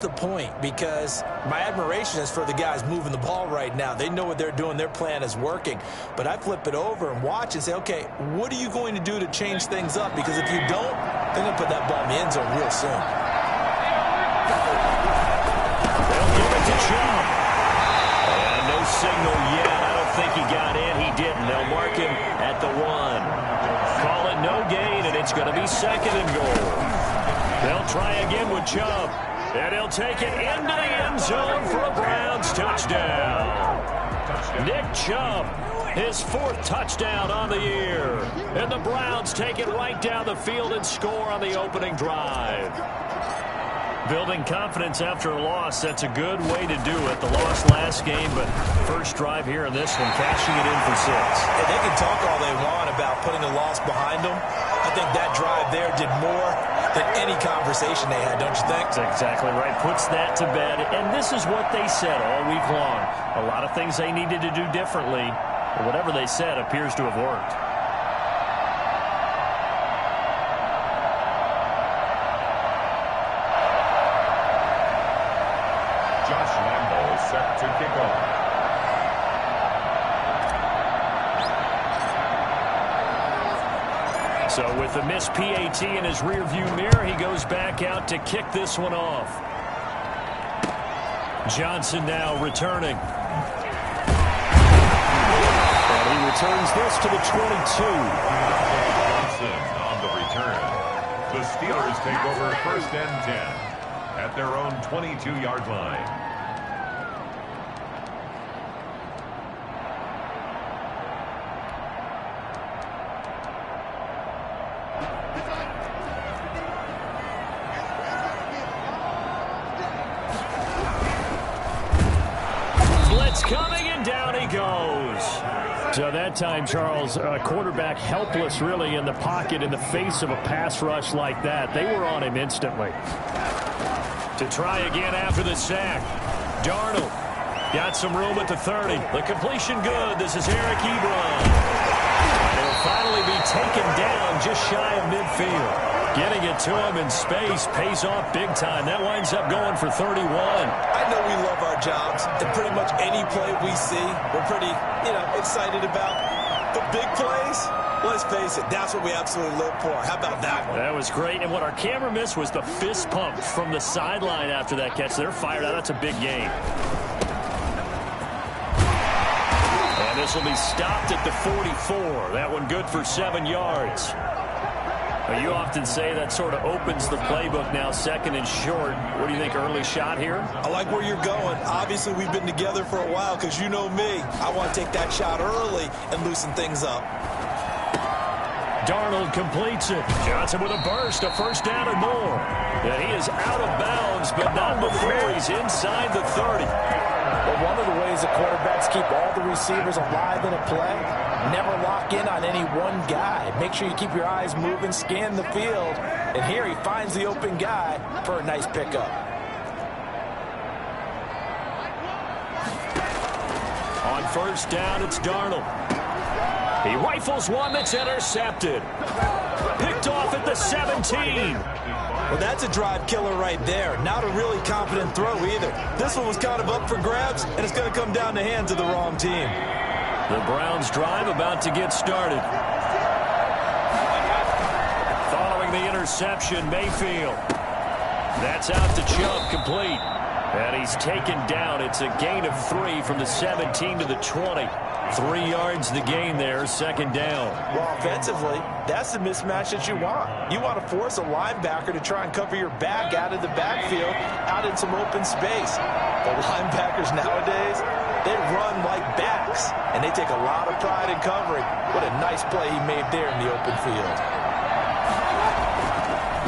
The point, because my admiration is for the guys moving the ball right now. They know what they're doing. Their plan is working. But I flip it over and watch and say, okay, what are you going to do to change things up? Because if you don't, they're going to put that ball in the end zone real soon. They'll give it to Chubb. And no signal yet. I don't think he got in. He didn't. They'll mark him at the 1. Call it no gain, and it's going to be 2nd and goal. They'll try again with Chubb. And he'll take it into the end zone for a Browns touchdown. Nick Chubb, his 4th touchdown on the year. And the Browns take it right down the field and score on the opening drive. Building confidence after a loss, that's a good way to do it. The loss last game, but first drive here in this one, cashing it in for 6. And they can talk all they want about putting a loss behind them. I think that drive there did more than any conversation they had, don't you think? That's exactly right. Puts that to bed. And this is what they said all week long. A lot of things they needed to do differently. But whatever they said appears to have worked. Josh Lambo is set to kick off. So with the missed PAT in his rearview mirror, he goes back out to kick this one off. Johnson now returning. And he returns this to the 22. Johnson on the return. The Steelers take over 1st and 10 at their own 22-yard line. Coming, and down he goes. So that time, Charles, quarterback helpless really in the pocket in the face of a pass rush like that. They were on him instantly. To try again after the sack. Darnold got some room at the 30. The completion good. This is Eric Ebron. He'll finally be taken down just shy of midfield. Getting it to him in space pays off big time. That winds up going for 31. I know we love our jobs, and pretty much any play we see, we're pretty, excited about. But big plays, let's face it, that's what we absolutely look for. How about that one? That was great, and what our camera missed was the fist pump from the sideline after that catch. They're fired out. That's a big game. And this will be stopped at the 44. That one good for 7 yards. You often say that sort of opens the playbook now, 2nd and short. What do you think, early shot here? I like where you're going. Obviously, we've been together for a while because you know me. I want to take that shot early and loosen things up. Darnold completes it. Johnson with a burst, a 1st down and more. And he is out of bounds, but not before he's inside the 30. Well, one of the ways the quarterbacks keep all the receivers alive in a play, never lock in on any one guy. Make sure you keep your eyes moving, scan the field. And here he finds the open guy for a nice pickup. On 1st down, it's Darnold. He rifles one that's intercepted. Picked off at the 17. Well, that's a drive killer right there. Not a really confident throw either. This one was kind of up for grabs, and it's going to come down the hands of the wrong team. The Browns drive about to get started. Following the interception, Mayfield. That's out to Chubb, complete. And he's taken down. It's a gain of 3 from the 17 to the 20. 3 yards the gain there, 2nd down. Well, offensively, that's the mismatch that you want. You want to force a linebacker to try and cover your back out of the backfield, out in some open space. The linebackers nowadays, they run like backs, and they take a lot of pride in covering. What a nice play he made there in the open field.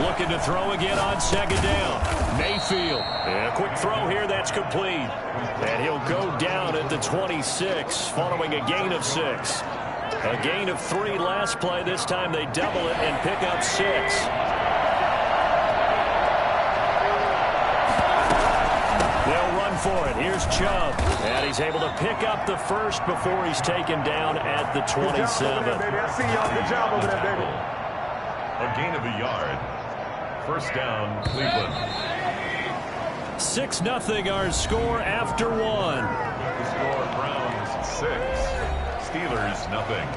Looking to throw again on 2nd down. Mayfield. And a quick throw here, that's complete. And he'll go down at the 26, following a gain of 6. A gain of 3 last play. This time they double it and pick up 6. They'll run for it. Here's Chubb. And he's able to pick up the 1st before he's taken down at the 27. I see y'all. Good job over there, baby. A gain of a yard. 1st down, Cleveland. 6-0 our score after one. The score, Browns 6, Steelers nothing.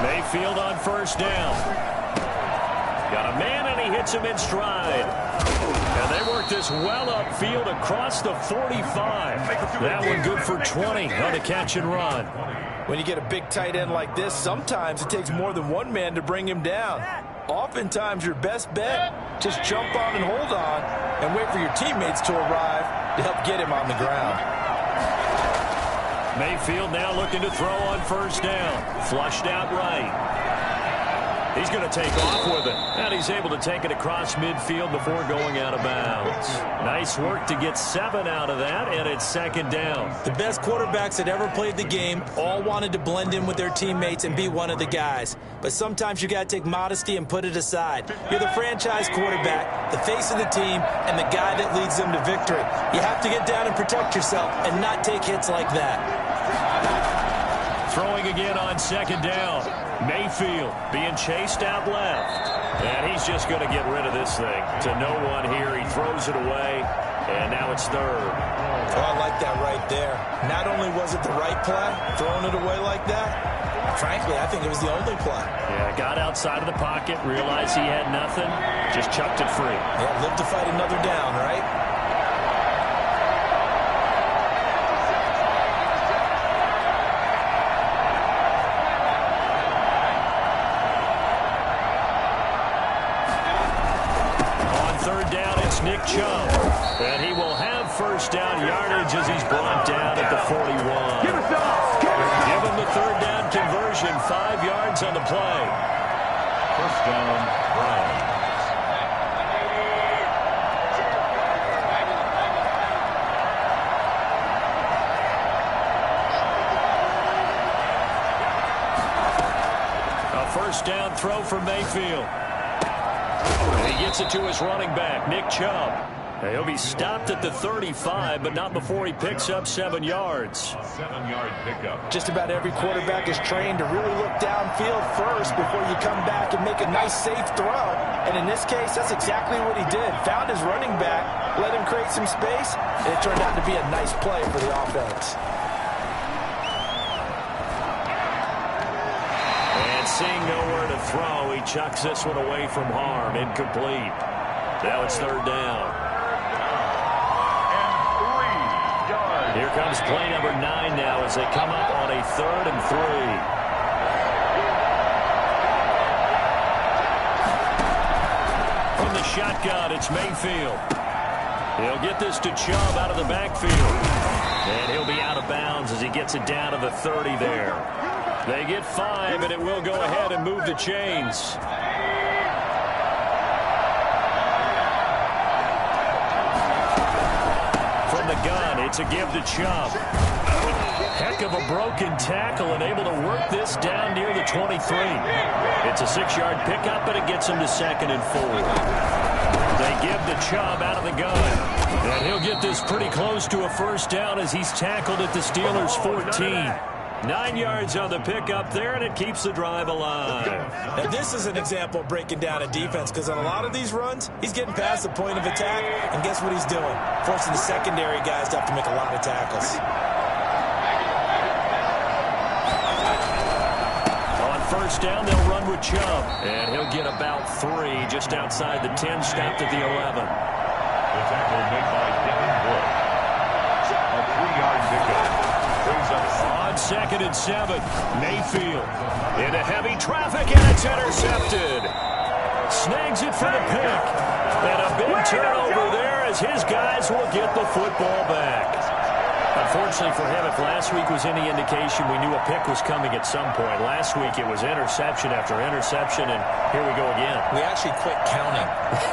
Mayfield on first down. Got a man, and he hits him in stride. And they work this well upfield across the 45. That one good for 20 on the catch and run. When you get a big tight end like this, sometimes it takes more than one man to bring him down. Oftentimes, your best bet, just jump on and hold on and wait for your teammates to arrive to help get him on the ground. Mayfield now looking to throw on first down. Flushed out right. He's going to take off with it. And he's able to take it across midfield before going out of bounds. Nice work to get 7 out of that, and it's second down. The best quarterbacks that ever played the game all wanted to blend in with their teammates and be one of the guys. But sometimes you got to take modesty and put it aside. You're the franchise quarterback, the face of the team, and the guy that leads them to victory. You have to get down and protect yourself and not take hits like that. Throwing again on second down. Mayfield being chased out left. And he's just going to get rid of this thing. To no one here. He throws it away. And now it's third. Oh, I like that right there. Not only was it the right play, throwing it away like that, frankly, I think it was the only play. Yeah, got outside of the pocket, realized he had nothing, just chucked it free. Yeah, live to fight another down, right? Nick Chubb, and he will have first down yardage as he's brought down at the 41. Give him the third down conversion, 5 yards on the play. First down, Browns. A first down throw for Mayfield. And he gets it to his running back, Nick Chubb. He'll be stopped at the 35, but not before he picks up 7 yards. 7-yard pickup. Just about every quarterback is trained to really look downfield first before you come back and make a nice, safe throw. And in this case, that's exactly what he did. Found his running back, let him create some space, and it turned out to be a nice play for the offense. Seeing nowhere to throw, he chucks this one away from harm. Incomplete. Now it's third down. And 3 yards. Here comes play number 9 now as they come up on a 3rd and 3. From the shotgun, it's Mayfield. He'll get this to Chubb out of the backfield. And he'll be out of bounds as he gets it down to the 30 there. They get 5, and it will go ahead and move the chains. From the gun, it's a give to Chubb. Heck of a broken tackle and able to work this down near the 23. It's a 6-yard pickup, but it gets him to 2nd and 4. They give to Chubb out of the gun. And he'll get this pretty close to a first down as he's tackled at the Steelers' 14. 9 yards on the pickup there, and it keeps the drive alive. Now, this is an example of breaking down a defense, because on a lot of these runs, he's getting past the point of attack, and guess what he's doing? Forcing the secondary guys to have to make a lot of tackles. On first down, they'll run with Chubb, and he'll get about 3 just outside the 10, stopped at the 11. The tackle made by Devin Wood. A 3-yard pickup. On 2nd and 7, Mayfield into heavy traffic, and it's intercepted. Snags it for the pick. And a big turnover there as his guys will get the football back. Unfortunately for him, if last week was any indication, we knew a pick was coming at some point. Last week it was interception after interception, and here we go again. We actually quit counting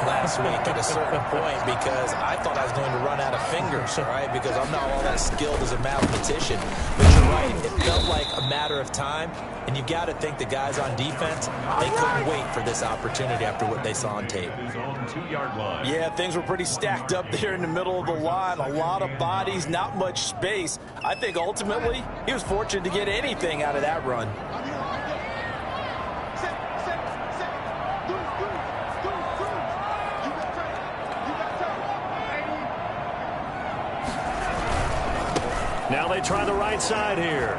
last week at a certain point because I thought I was going to run out of fingers, all right, because I'm not all that skilled as a mathematician. But you're right. point, it felt like a matter of time. And you've got to think the guys on defense, they couldn't wait for this opportunity after what they saw on tape. His own 2-yard line. Yeah, things were pretty stacked up there in the middle of the line. A lot of bodies, not much space. I think ultimately he was fortunate to get anything out of that run. Now they try the right side here.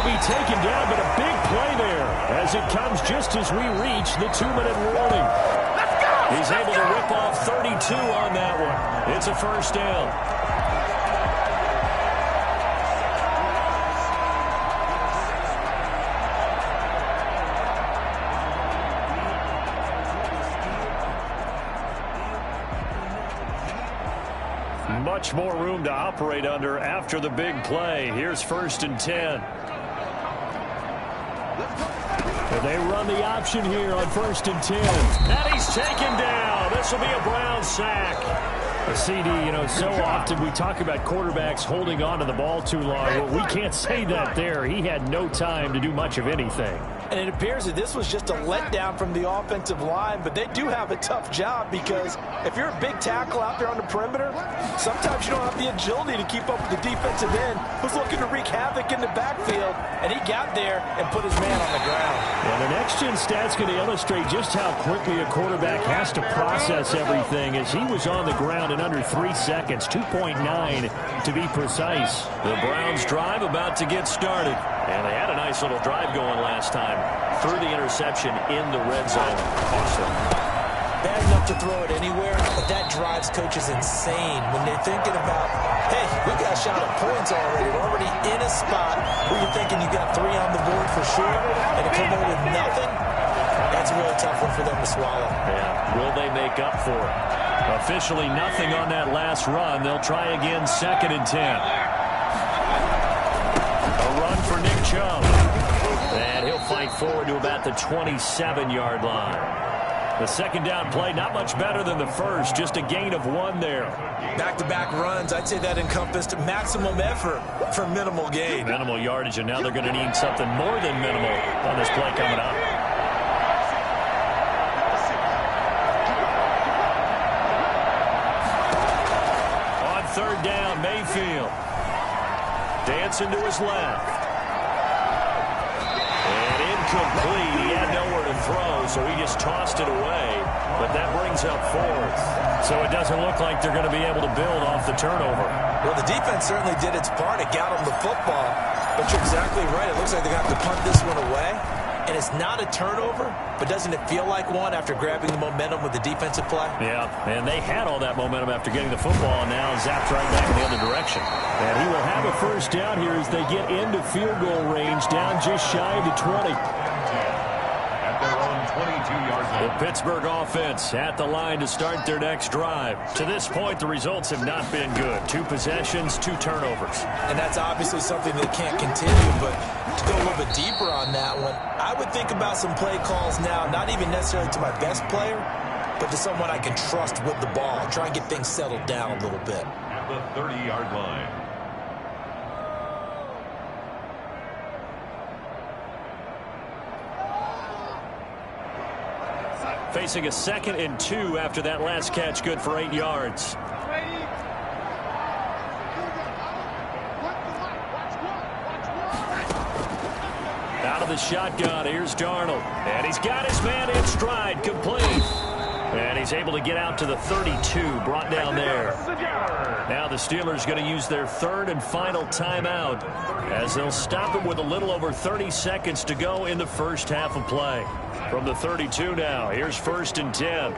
Be taken down, but a big play there as it comes just as we reach the 2-minute warning. He's able to rip off 32 on that one. It's a first down. Much more room to operate under after the big play. Here's 1st and 10. They run the option here on 1st and 10. And he's taken down. This will be a Brown sack. A CD, so often we talk about quarterbacks holding on to the ball too long. Well, we can't say that there. He had no time to do much of anything. And it appears that this was just a letdown from the offensive line, but they do have a tough job because if you're a big tackle out there on the perimeter, sometimes you don't have the agility to keep up with the defensive end who's looking to wreak havoc in the backfield, and he got there and put his man on the ground. Well, the next-gen stat's going to illustrate just how quickly a quarterback has to process everything as he was on the ground in under 3 seconds, 2.9 to be precise. The Browns drive about to get started. And they had a nice little drive going last time. Threw the interception in the red zone. Awesome. Bad enough to throw it anywhere, but that drives coaches insane when they're thinking about, hey, we got a shot at points already. We're already in a spot where you're thinking you got 3 on the board for sure, and to come in with nothing, that's a really tough one for them to swallow. Yeah, will they make up for it? Officially nothing on that last run. They'll try again 2nd and 10. For Nick Chubb. And he'll fight forward to about the 27-yard line. The second down play, not much better than the first, just a gain of 1 there. Back-to-back runs, I'd say that encompassed maximum effort for minimal gain. Minimal yardage, and now they're going to need something more than minimal on this play coming up. On 3rd down, Mayfield. Dancing to his left. Incomplete. He had nowhere to throw, so he just tossed it away. But that brings up 4th. So it doesn't look like they're going to be able to build off the turnover. Well, the defense certainly did its part. It got them the football. But you're exactly right. It looks like they're going to have to punt this one away. And it's not a turnover, but doesn't it feel like one after grabbing the momentum with the defensive play? Yeah, and they had all that momentum after getting the football, and now zapped right back in the other direction. And he will have a first down here as they get into field goal range, down just shy of the 20. At their own 22-yard line. The Pittsburgh offense at the line to start their next drive. To this point, the results have not been good. 2 possessions, 2 turnovers. And that's obviously something that can't continue, but to go a little bit deeper on that one, I would think about some play calls now, not even necessarily to my best player, but to someone I can trust with the ball. Try and get things settled down a little bit. At the 30-yard line. Facing a 2nd and 2 after that last catch, good for 8 yards. Out of the shotgun, here's Darnold. And he's got his man in stride, complete. And he's able to get out to the 32, brought down there. Now the Steelers going to use their 3rd and final timeout as they'll stop it with a little over 30 seconds to go in the first half of play. From the 32 now, here's 1st and 10.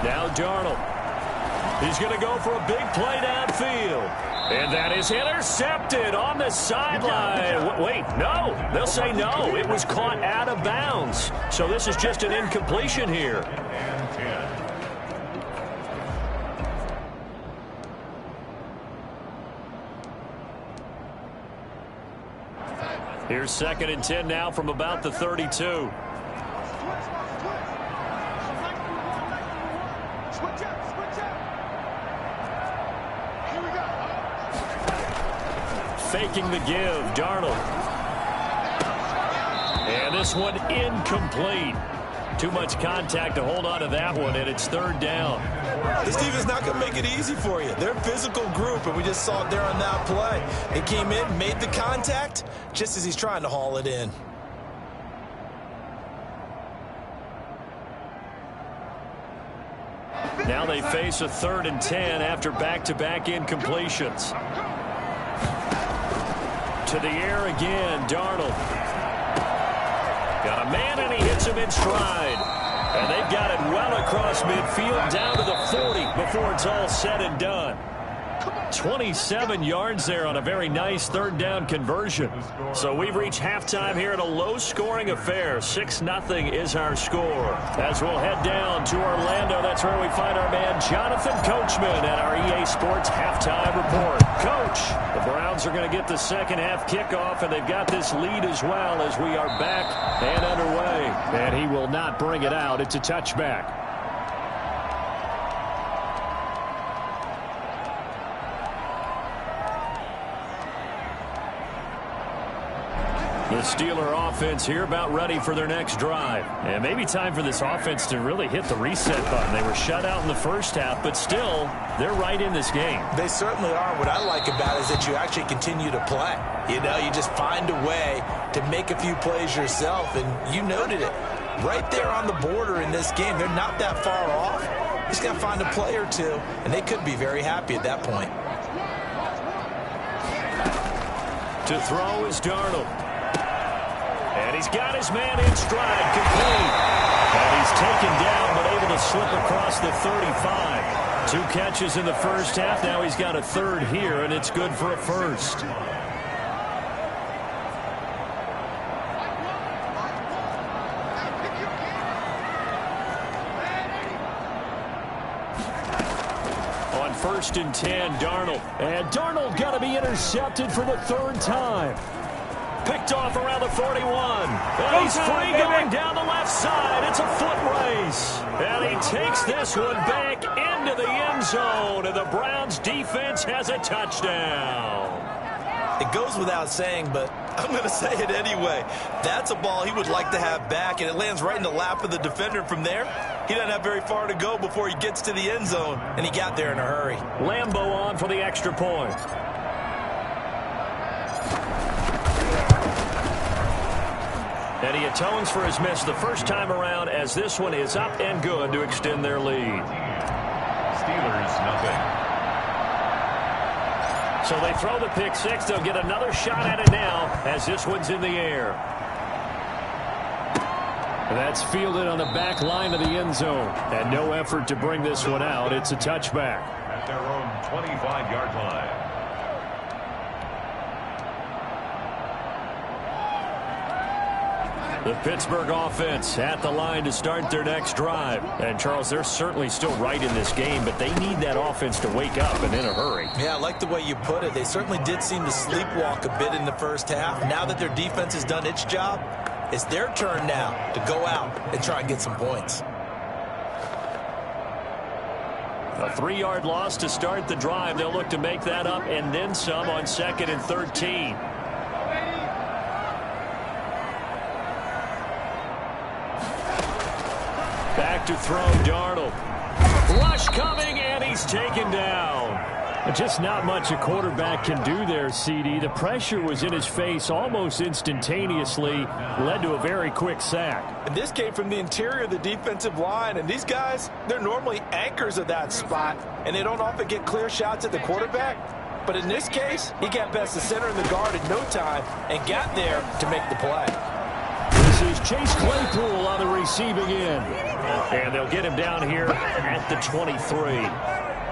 Now Darnold. He's going to go for a big play downfield. And that is intercepted on the sideline. Wait, no. They'll say no. It was caught out of bounds. So this is just an incompletion here. And 10. Here's 2nd and 10 now from about the 32. Faking the give, Darnold. And this one incomplete. Too much contact to hold on to that one, and it's 3rd down. This team is not going to make it easy for you. They're a physical group, and we just saw it there on that play. They came in, made the contact, just as he's trying to haul it in. Now they face a 3rd and 10 after back-to-back incompletions. To the air again, Darnold. Got a man, and he hits him in stride. And they've got it well across midfield down to the 40 before it's all said and done. 27 yards there on a very nice 3rd down conversion. So we've reached halftime here in a low-scoring affair. 6-0 is our score. As we'll head down to Orlando, that's where we find our man Jonathan Coachman at our EA Sports Halftime Report. Coach, the Browns are going to get the second half kickoff, and they've got this lead as well as we are back and underway. And he will not bring it out. It's a touchback. The Steeler offense here about ready for their next drive. And maybe time for this offense to really hit the reset button. They were shut out in the first half, but still, they're right in this game. They certainly are. What I like about it is that you actually continue to play. You know, you just find a way to make a few plays yourself, and you noted it. Right there on the border in this game, they're not that far off. Just got to find a play or two, and they could be very happy at that point. To throw is Darnold. And he's got his man in stride, complete. And he's taken down, but able to slip across the 35. 2 catches in the first half. Now he's got a 3rd here, and it's good for a 1st. On 1st and 10, Darnold. And Darnold got to be intercepted for the 3rd time. Picked off around the 41. And he's free going down the left side. It's a foot race. And he takes this one back into the end zone. And the Browns defense has a touchdown. It goes without saying, but I'm going to say it anyway. That's a ball he would like to have back, and it lands right in the lap of the defender. From there, he doesn't have very far to go before he gets to the end zone, and he got there in a hurry. Lambeau on for the extra point. And he atones for his miss the first time around, as this one is up and good to extend their lead. Steelers, nothing. So they throw the pick six. They'll get another shot at it now as this one's in the air. That's fielded on the back line of the end zone. And no effort to bring this one out. It's a touchback. At their own 25-yard line. The Pittsburgh offense at the line to start their next drive. And, Charles, they're certainly still right in this game, but they need that offense to wake up and in a hurry. Yeah, I like the way you put it. They certainly did seem to sleepwalk a bit in the first half. Now that their defense has done its job, it's their turn now to go out and try and get some points. A 3-yard loss to start the drive. They'll look to make that up and then some on 2nd and 13. Back to throw, Darnold. Rush coming, and he's taken down. Just not much a quarterback can do there, CD. The pressure was in his face almost instantaneously, led to a very quick sack. And this came from the interior of the defensive line, and these guys, they're normally anchors of that spot, and they don't often get clear shots at the quarterback. But in this case, he got past the center and the guard in no time and got there to make the play. This is Chase Claypool on the receiving end. And they'll get him down here at the 23.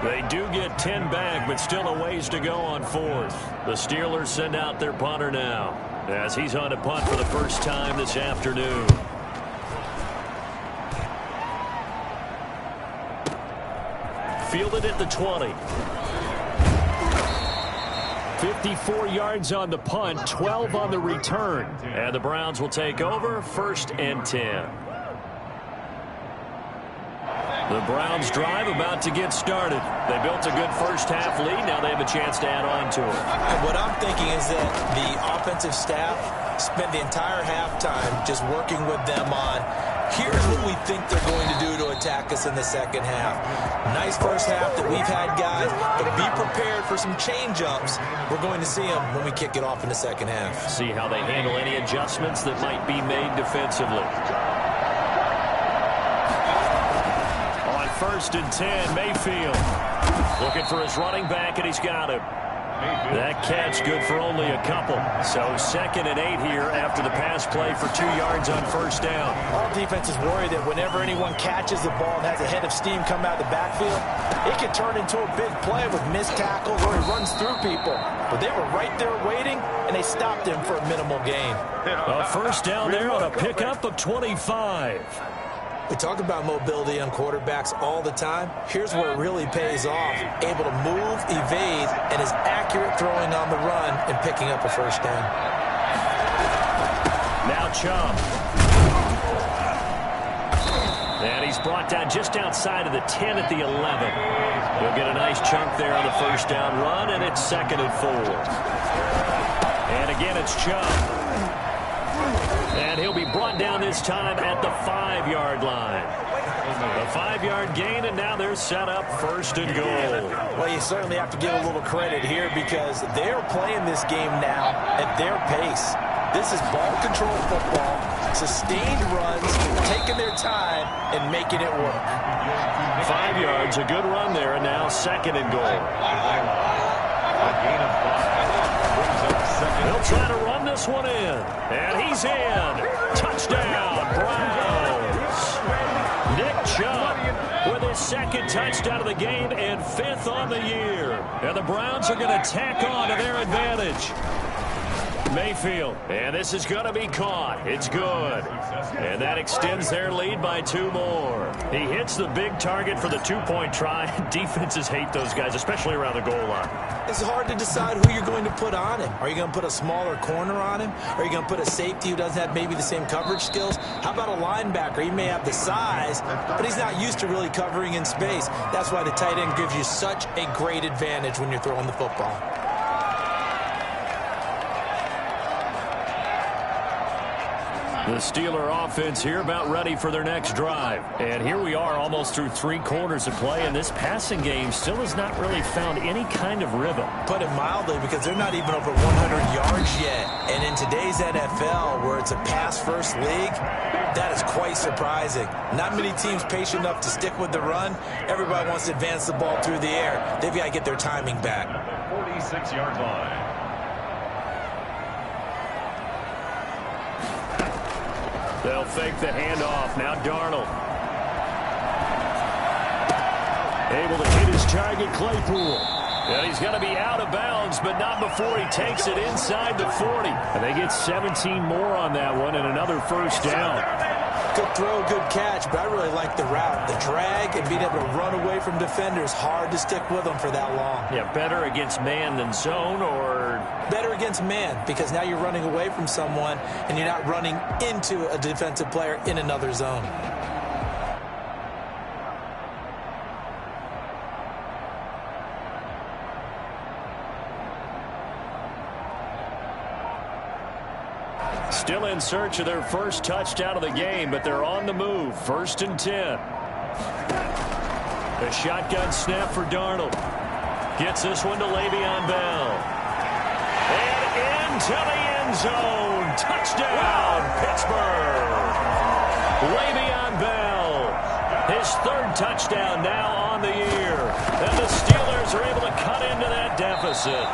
They do get 10 back, but still a ways to go on 4th. The Steelers send out their punter now, as he's on a punt for the first time this afternoon. Fielded at the 20. 54 yards on the punt, 12 on the return. And the Browns will take over, 1st and 10. The Browns drive about to get started. They built a good first half lead. Now they have a chance to add on to it. And what I'm thinking is that the offensive staff spent the entire halftime just working with them on, here's what we think they're going to do to attack us in the second half. Nice first half that we've had, guys, but be prepared for some change-ups. We're going to see them when we kick it off in the second half. See how they handle any adjustments that might be made defensively. 1st and 10, Mayfield. Looking for his running back, and he's got him. That catch good for only a couple. So 2nd and 8 here after the pass play for 2 yards on 1st down. All defenses worry that whenever anyone catches the ball and has a head of steam come out of the backfield, it can turn into a big play with missed tackles where he runs through people. But they were right there waiting, and they stopped him for a minimal gain. A 1st down there on a pickup of 25. We talk about mobility on quarterbacks all the time. Here's where it really pays off. Able to move, evade, and is accurate throwing on the run and picking up a 1st down. Now Chubb. And he's brought down just outside of the 10 at the 11. He'll get a nice chunk there on the 1st down run, and it's 2nd and 4. And again, it's Chubb. And he'll be brought down this time at the 5-yard line. A 5-yard gain, and now they're set up 1st and goal. Well, you certainly have to give a little credit here because they're playing this game now at their pace. This is ball control football, sustained runs, taking their time, and making it work. 5 yards, a good run there, and now 2nd and goal. They'll try to run this one in. And he's in. Touchdown, Browns. Nick Chubb with his 2nd touchdown of the game and 5th on the year. And the Browns are going to tack on to their advantage. Mayfield, and this is going to be caught. It's good. And that extends their lead by 2 more. He hits the big target for the 2-point try. Defenses hate those guys, especially around the goal line. It's hard to decide who you're going to put on him. Are you going to put a smaller corner on him? Are you going to put a safety who doesn't have maybe the same coverage skills? How about a linebacker? He may have the size, but he's not used to really covering in space. That's why the tight end gives you such a great advantage when you're throwing the football. The Steeler offense here about ready for their next drive. And here we are almost through 3 quarters of play, and this passing game still has not really found any kind of rhythm. Put it mildly, because they're not even over 100 yards yet. And in today's NFL, where it's a pass-first league, that is quite surprising. Not many teams patient enough to stick with the run. Everybody wants to advance the ball through the air. They've got to get their timing back. 46-yard line. They'll fake the handoff. Now Darnold. Able to hit his target, Claypool. And he's going to be out of bounds, but not before he takes it inside the 40. And they get 17 more on that one and another 1st down. Good throw, good catch, but I really like the route. The drag and being able to run away from defenders, hard to stick with them for that long. Yeah, better against man than zone, or? Better against man, because now you're running away from someone and you're not running into a defensive player in another zone. Still in search of their 1st touchdown of the game, but they're on the move. 1st and 10. A shotgun snap for Darnold. Gets this one to Le'Veon Bell. And into the end zone. Touchdown, Pittsburgh. Le'Veon Bell. His 3rd touchdown now on the year. And the Steelers are able to cut into that deficit.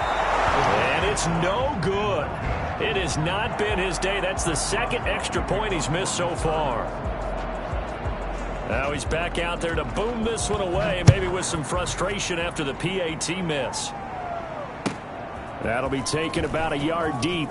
And it's no good. It has not been his day. That's the 2nd extra point he's missed so far. Now he's back out there to boom this one away, maybe with some frustration after the PAT miss. That'll be taken about a yard deep.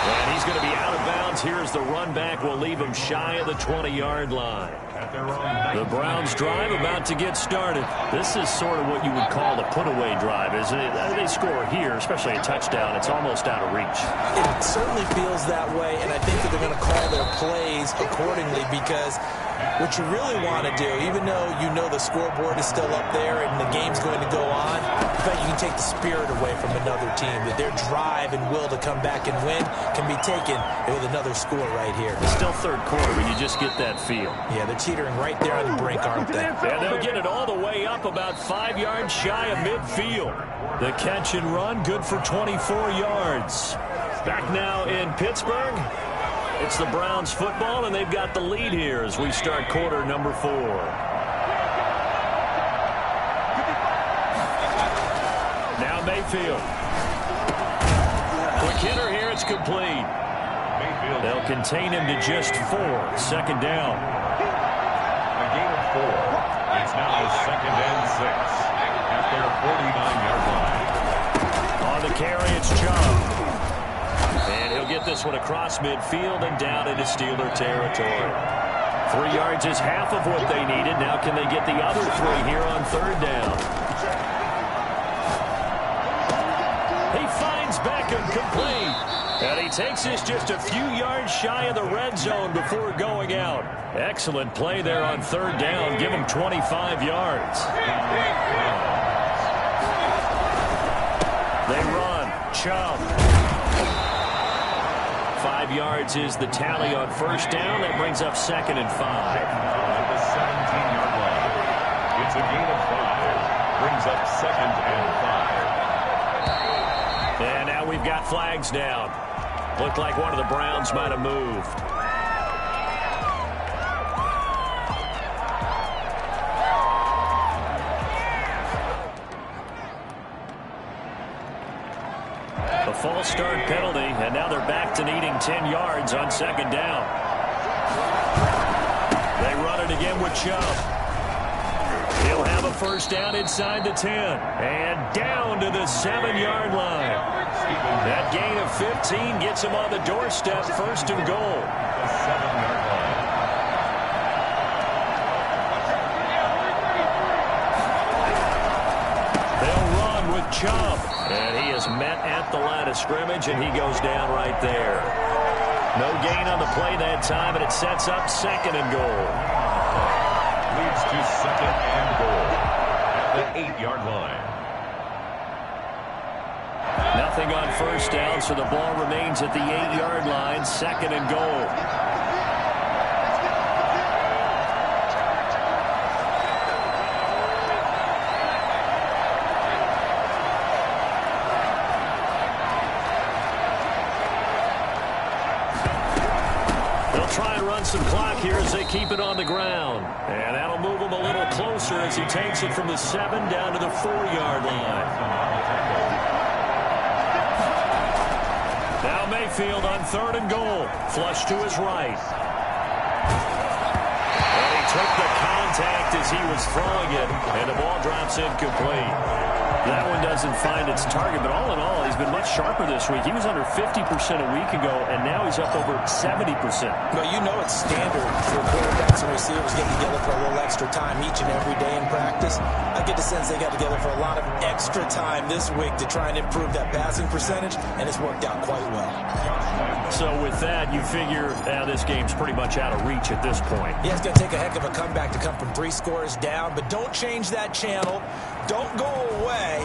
And he's going to be out of bounds. Here's the run back. Will leave him shy of the 20-yard line. at their own 19. The Browns drive about to get started. This is sort of what you would call a put-away drive, isn't it? They score here, especially a touchdown. It's almost out of reach. It certainly feels that way, and I think that they're going to call their plays accordingly, because what you really want to do, even though you know the scoreboard is still up there and the game's going to go on, in fact, you can take the spirit away from another team, that their drive and will to come back and win can be taken with another score right here. It's still third quarter, but you just get that feel. Yeah, they're teetering right there on the brink, aren't they? And they'll get it all the way up about 5 yards shy of midfield. The catch and run, good for 24 yards. Back now in Pittsburgh. It's the Browns football, and they've got the lead here as we start quarter number 4. Now Mayfield. Quick hitter here, it's complete. They'll contain him to just 4. Second down. A gain of 4. It's now second and 6 at their 49-yard line. On the carry, it's Chubb. And he'll get this one across midfield and down into Steeler territory. 3 yards is half of what they needed. Now can they get the other 3 here on third down? He finds Beckham complete. And he takes this just a few yards shy of the red zone before going out. Excellent play there on third down. Give him 25 yards. They run. Chubb. 5 yards is the tally on first down. That brings up second and 5. At the 17-yard line. It's a gain of 5. Brings up second and 5. And now we've got flags down. Looked like one of the Browns might have moved. A false start penalty, and now they're back to needing 10 yards on second down. They run it again with Chubb. He'll have a first down inside the 10. And down to the 7-yard line. That gain of 15 gets him on the doorstep, first and goal. The 7-yard line. They'll run with Chubb. And he is met at the line of scrimmage, and he goes down right there. No gain on the play that time, and it sets up second and goal. Leads to second and goal at the 8-yard line. Nothing on first down, so the ball remains at the 8-yard line, second and goal. Try and run some clock here as they keep it on the ground. And that'll move him a little closer as he takes it from the 7 down to the 4-yard line. Now Mayfield on third and goal. Flush to his right. And he took the contact as he was throwing it, and the ball drops incomplete. That one doesn't find its target, but all in all, he's been much sharper this week. He was under 50% a week ago, and now he's up over 70%. Well, you know it's standard for quarterbacks and receivers getting together for a little extra time each and every day in practice. I get the sense they got together for a lot of extra time this week to try and improve that passing percentage, and it's worked out quite well. So with that, you figure this game's pretty much out of reach at this point. Yeah, it's going to take a heck of a comeback to come from 3 scores down, but don't change that channel. Don't go away.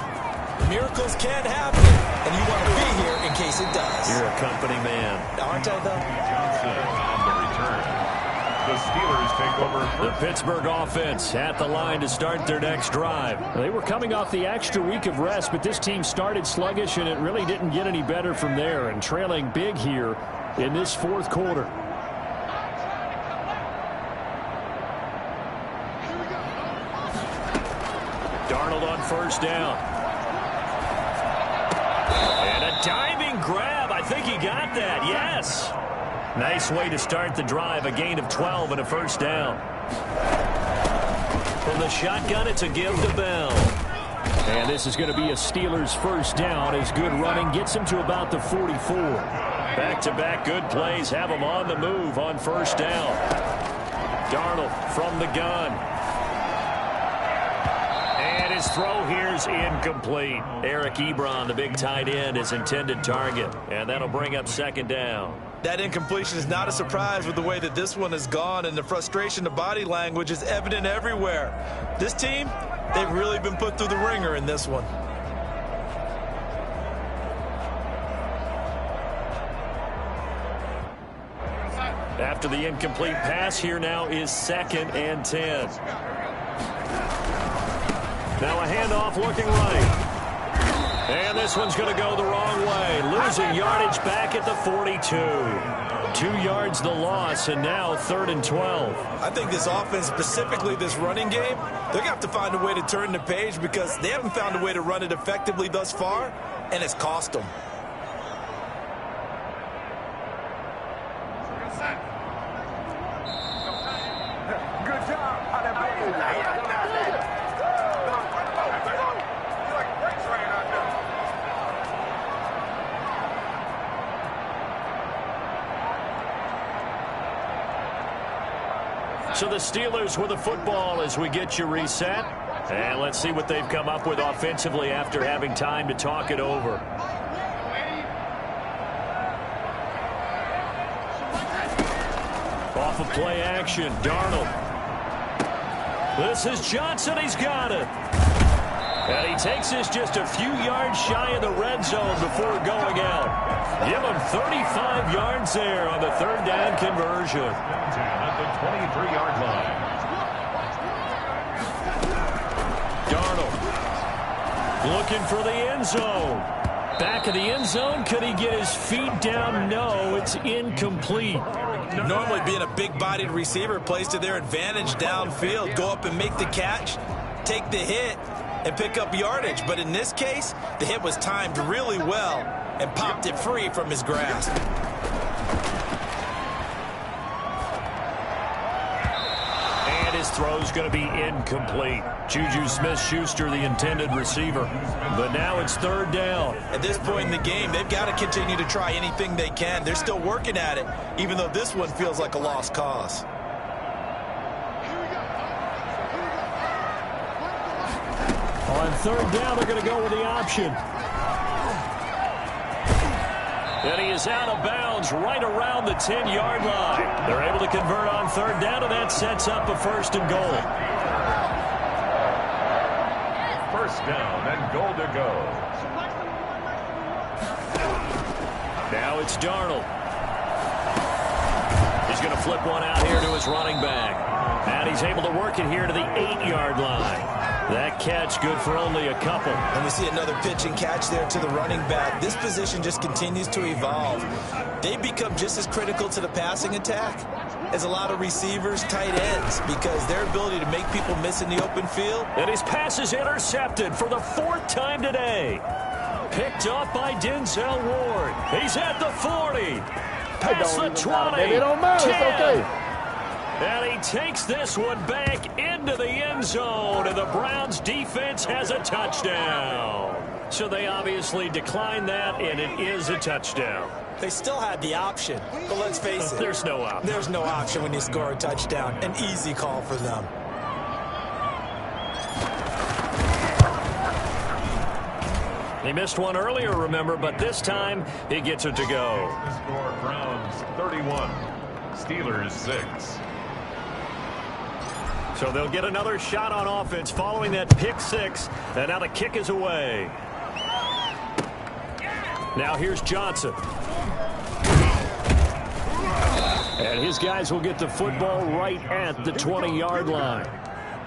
Miracles can happen, and you want to be here in case it does. You're a company man. Aren't I, though? Johnson on the return. The Steelers take over first. The Pittsburgh offense at the line to start their next drive. They were coming off the extra week of rest, but this team started sluggish, and it really didn't get any better from there, and trailing big here in this fourth quarter. Darnold on first down. And a diving grab. I think he got that. Yes. Nice way to start the drive. A gain of 12 and a first down. From the shotgun, it's a give to Bell. And this is going to be a Steelers first down as good running gets him to about the 44. Back-to-back good plays have him on the move on first down. Darnold from the gun. And his throw here's incomplete. Eric Ebron, the big tight end, his intended target. And that'll bring up second down. That incompletion is not a surprise with the way that this one has gone, and the frustration, the body language is evident everywhere. This team, they've really been put through the ringer in this one. After the incomplete pass, here now is 2nd and 10. Now a handoff looking right. And this one's going to go the wrong way. Losing yardage back at the 42. 2 yards the loss, and now 3rd and 12. I think this offense, specifically this running game, they're going to have to find a way to turn the page because they haven't found a way to run it effectively thus far, and it's cost them. So the Steelers with the football as we get you reset. And let's see what they've come up with offensively after having time to talk it over. Off of play action, Darnold. This is Johnson. He's got it. And he takes this just a few yards shy of the red zone before going out. Give him 35 yards there on the 3rd down conversion. At the 23-yard line. Darnold looking for the end zone. Back of the end zone. Could he get his feet down? No, it's incomplete. Normally being a big-bodied receiver plays to their advantage downfield. Go up and make the catch, take the hit, and pick up yardage. But in this case, the hit was timed really well and popped it free from his grasp. And his throw's going to be incomplete. Juju Smith-Schuster, the intended receiver. But now it's 3rd down. At this point in the game, they've got to continue to try anything they can. They're still working at it, even though this one feels like a lost cause. On 3rd down, they're going to go with the option. And he is out of bounds right around the 10-yard line. They're able to convert on 3rd down, and that sets up a 1st and goal. 1st down and goal to go. Now it's Darnold. He's going to flip one out here to his running back. And he's able to work it here to the 8-yard line. That catch good for only a couple. And we see another pitch and catch there to the running back. This position just continues to evolve. They become just as critical to the passing attack as a lot of receivers, tight ends, because their ability to make people miss in the open field. And his pass is intercepted for the 4th time today. Picked off by Denzel Ward. He's at the 40. Past the 20. It don't matter. 10. It's okay. And he takes this one back into the end zone, and the Browns defense has a touchdown. So they obviously declined that, and it is a touchdown. They still had the option, but let's face it. There's no option. There's no option when you score a touchdown. An easy call for them. He missed one earlier, remember, but this time he gets it to go. The score, Browns 31, Steelers 6. So they'll get another shot on offense following that pick 6, and now the kick is away. Now here's Johnson. And his guys will get the football right at the 20-yard line.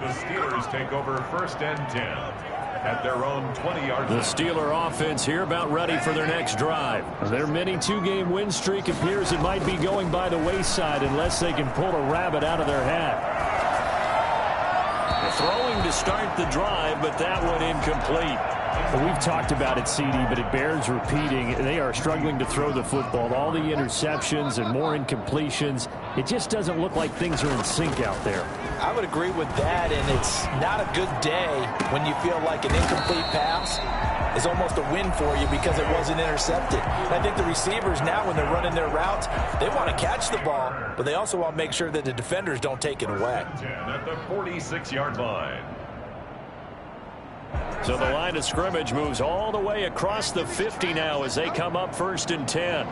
The Steelers take over 1st and 10 at their own 20-yard line. The Steeler offense here about ready for their next drive. Their mini 2-game win streak appears it might be going by the wayside unless they can pull a rabbit out of their hat. Throwing to start the drive, but that one incomplete. Well, we've talked about it, CD, but it bears repeating. They are struggling to throw the football. All the interceptions and more incompletions. It just doesn't look like things are in sync out there. I would agree with that, and it's not a good day when you feel like an incomplete pass is almost a win for you because it wasn't intercepted. And I think the receivers now, when they're running their routes, they want to catch the ball, but they also want to make sure that the defenders don't take it away. 10 at the 46-yard line. So the line of scrimmage moves all the way across the 50 now as they come up 1st and 10.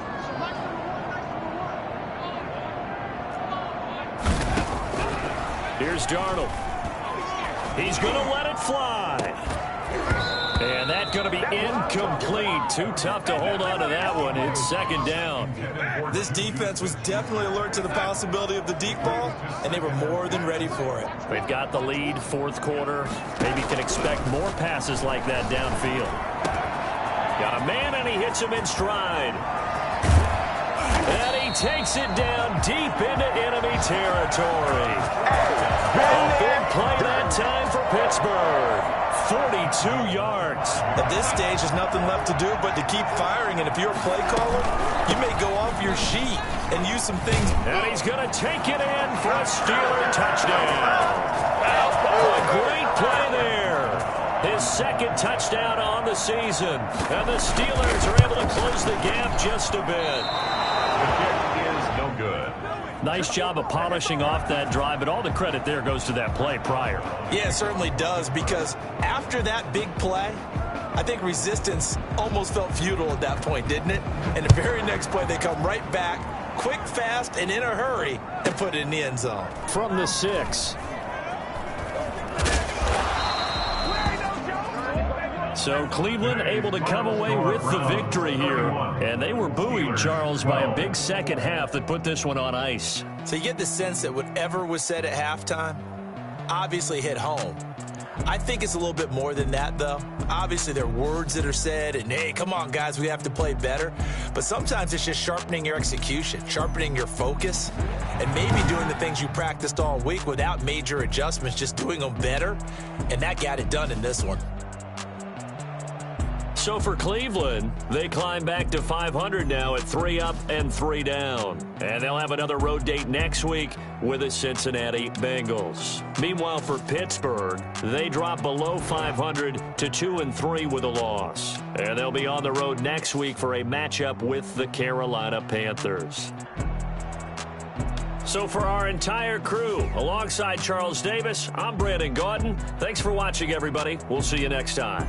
Here's Darnold. He's going to let it fly. And that's going to be incomplete. Too tough to hold on to that one. It's 2nd down. This defense was definitely alert to the possibility of the deep ball, and they were more than ready for it. We've got the lead, 4th quarter. Maybe can expect more passes like that downfield. Got a man, and he hits him in stride. And he takes it down deep into enemy territory. A big play that time for Pittsburgh. 42 yards. At this stage, there's nothing left to do but to keep firing, and if you're a play caller, you may go off your sheet and use some things. And he's going to take it in for a Steeler touchdown. A great play there. His 2nd touchdown on the season. And the Steelers are able to close the gap just a bit. The kick is no good. Nice job of polishing off that drive, but all the credit there goes to that play prior. Yeah, it certainly does, because after that big play, I think resistance almost felt futile at that point, didn't it? And the very next play, they come right back, quick, fast, and in a hurry, and put it in the end zone. From the 6. So Cleveland able to come away with the victory here. And they were buoyed, Charles, by a big second half that put this one on ice. So you get the sense that whatever was said at halftime obviously hit home. I think it's a little bit more than that, though. Obviously, there are words that are said, and, hey, come on, guys, we have to play better. But sometimes it's just sharpening your execution, sharpening your focus, and maybe doing the things you practiced all week without major adjustments, just doing them better. And that got it done in this one. So for Cleveland, they climb back to 500 now at 3 up and 3 down. And they'll have another road date next week with the Cincinnati Bengals. Meanwhile, for Pittsburgh, they drop below 500 to 2-3 with a loss. And they'll be on the road next week for a matchup with the Carolina Panthers. So for our entire crew, alongside Charles Davis, I'm Brandon Gaudin. Thanks for watching, everybody. We'll see you next time.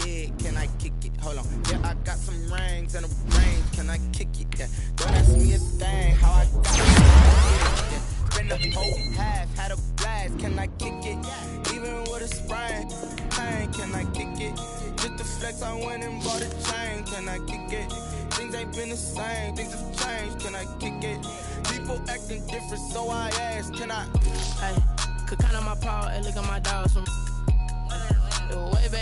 dead, can I kick it? Hold on. Yeah, I got some rings and a range, can I kick it? Yeah. Don't ask me a thing, how I got it. Yeah. Spend the whole half, had a blast, can I kick it? Even with a sprain, pain, can I kick it? Just the flex, I went and bought a chain, can I kick it? Things ain't been the same, things have changed, can I kick it? People acting different, so I asked, can I? Hey, could count on my power and look at my dogs from way back.